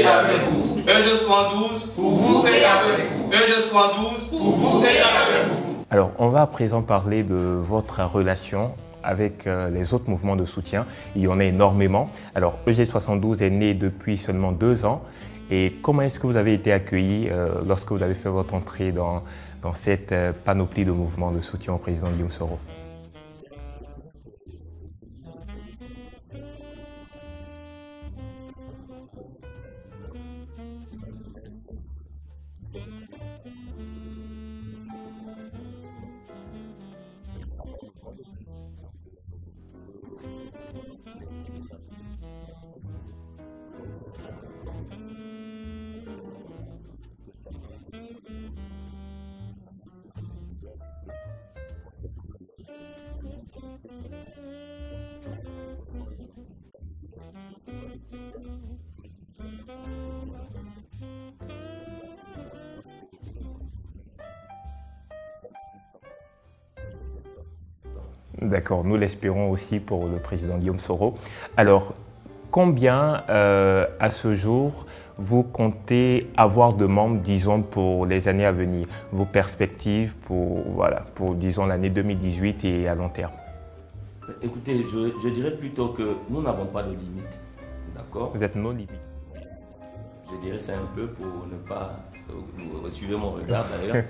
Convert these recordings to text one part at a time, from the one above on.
et avec vous. EG72 pour vous et avec vous. EG72 pour vous et avec vous. Alors, on va à présent parler de votre relation avec les autres mouvements de soutien. Il y en a énormément. Alors, EG72 est né depuis seulement 2 ans. Et comment est-ce que vous avez été accueilli lorsque vous avez fait votre entrée dans cette panoplie de mouvements de soutien au président Guillaume Soro? D'accord, nous l'espérons aussi pour le président Guillaume Soro. Alors, combien à ce jour vous comptez avoir de membres, disons, pour les années à venir? Vos perspectives pour disons, l'année 2018 et à long terme? Écoutez, je dirais plutôt que nous n'avons pas de limite, d'accord? Vous êtes nos limites. Je dirais ça un peu pour ne pas suivre mon regard d'ailleurs.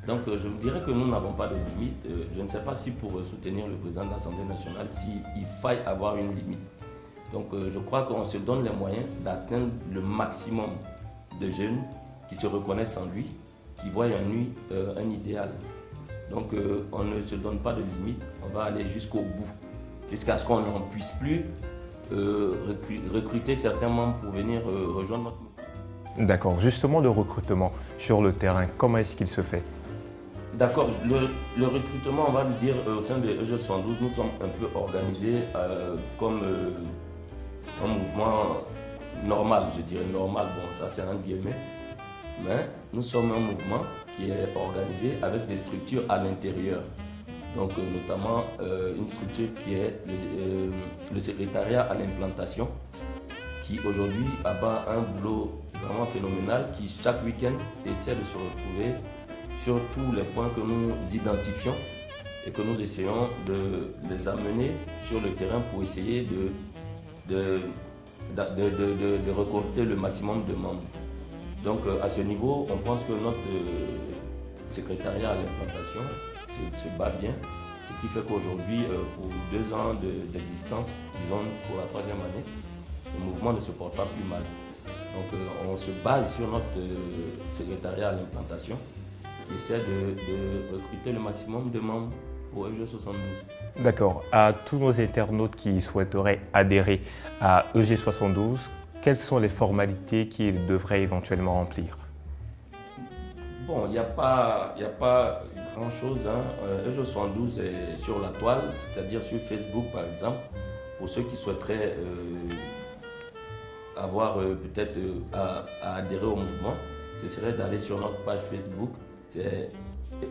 Donc je vous dirais que nous n'avons pas de limite. Je ne sais pas si pour soutenir le président de l'Assemblée nationale, s'il faille avoir une limite. Donc je crois qu'on se donne les moyens d'atteindre le maximum de jeunes qui se reconnaissent en lui, qui voient en lui un idéal. Donc on ne se donne pas de limite, on va aller jusqu'au bout, jusqu'à ce qu'on n'en puisse plus recruter certains membres pour venir rejoindre notre mouvement. D'accord, justement le recrutement sur le terrain, comment est-ce qu'il se fait? D'accord, le recrutement, on va le dire, au sein de EG72, nous sommes un peu organisés comme un mouvement normal, je dirais normal, bon ça c'est un guillemets, mais nous sommes un mouvement qui est organisé avec des structures à l'intérieur. Donc notamment une structure qui est le secrétariat à l'implantation, qui aujourd'hui abat un boulot vraiment phénoménal, qui chaque week-end essaie de se retrouver sur tous les points que nous identifions et que nous essayons de les amener sur le terrain pour essayer de récolter le maximum de membres. Donc à ce niveau, on pense que notre secrétariat à l'implantation se bat bien, ce qui fait qu'aujourd'hui, pour 2 ans d'existence, disons pour la 3e année, le mouvement ne se porte pas plus mal. Donc on se base sur notre secrétariat à l'implantation qui essaie de recruter le maximum de membres pour EG72. D'accord. À tous nos internautes qui souhaiteraient adhérer à EG72, quelles sont les formalités qu'ils devraient éventuellement remplir? Bon, il n'y a pas grand-chose. EG72 est sur la toile, c'est-à-dire sur Facebook par exemple. Pour ceux qui souhaiteraient avoir peut-être à adhérer au mouvement, ce serait d'aller sur notre page Facebook. C'est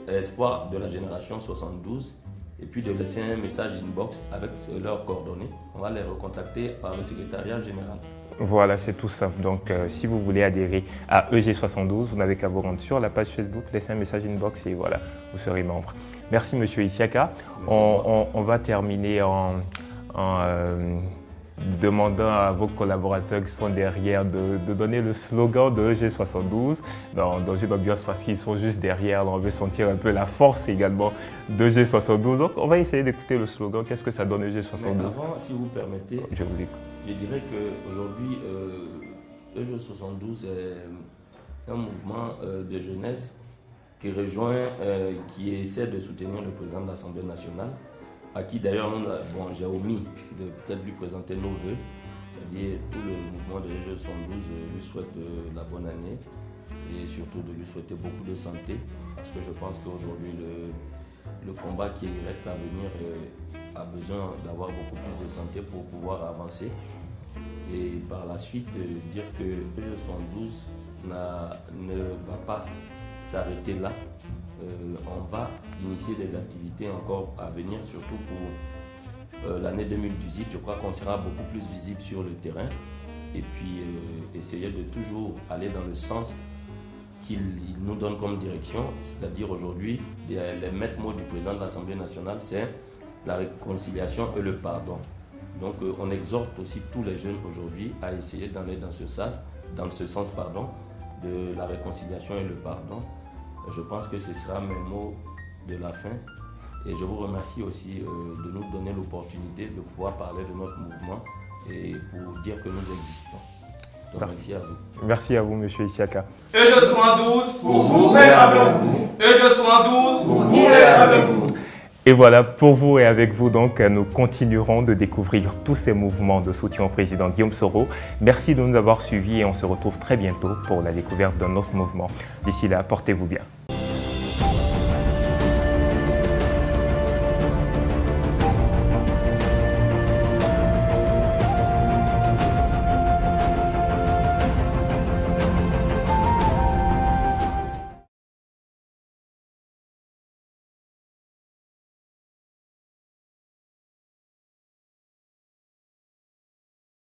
Espoir de la génération 72 et puis de laisser un message inbox avec leurs coordonnées. On va les recontacter par le secrétariat général. Voilà, c'est tout simple. Donc, si vous voulez adhérer à EG72, vous n'avez qu'à vous rendre sur la page Facebook, laisser un message inbox et voilà, vous serez membre. Merci, Monsieur Isiaka. On va terminer en demandant à vos collaborateurs qui sont derrière de donner le slogan de EG72 dans une ambiance parce qu'ils sont juste derrière. On veut sentir un peu la force également de EG72. Donc, on va essayer d'écouter le slogan. Qu'est-ce que ça donne EG72? Mais avant, si vous permettez, je vous écoute. Je dirais qu'aujourd'hui, EG72 est un mouvement de jeunesse qui rejoint, qui essaie de soutenir le président de l'Assemblée nationale, à qui d'ailleurs j'ai omis de peut-être lui présenter nos vœux, c'est-à-dire tout le mouvement de EG72 lui souhaite la bonne année et surtout de lui souhaiter beaucoup de santé, parce que je pense qu'aujourd'hui le combat qui reste à venir a besoin d'avoir beaucoup plus de santé pour pouvoir avancer. Et par la suite, dire que EG72 ne va pas s'arrêter là. On va initier des activités encore à venir, surtout pour l'année 2018. Je crois qu'on sera beaucoup plus visible sur le terrain. et puis essayer de toujours aller dans le sens qu'il nous donne comme direction, c'est-à-dire aujourd'hui, les maîtres mots du président de l'Assemblée nationale, c'est la réconciliation et le pardon. Donc on exhorte aussi tous les jeunes aujourd'hui à essayer d'aller dans ce sens, de la réconciliation et le pardon. Je pense que ce sera mes mots de la fin. Et je vous remercie aussi de nous donner l'opportunité de pouvoir parler de notre mouvement et pour dire que nous existons. Donc, merci à vous. Merci à vous, M. Isiaka. EJ72, pour vous et avec vous. EJ72, pour vous et avec vous. Et voilà, pour vous et avec vous, donc, nous continuerons de découvrir tous ces mouvements de soutien au président Guillaume Soro. Merci de nous avoir suivis et on se retrouve très bientôt pour la découverte d'un autre mouvement. D'ici là, portez-vous bien.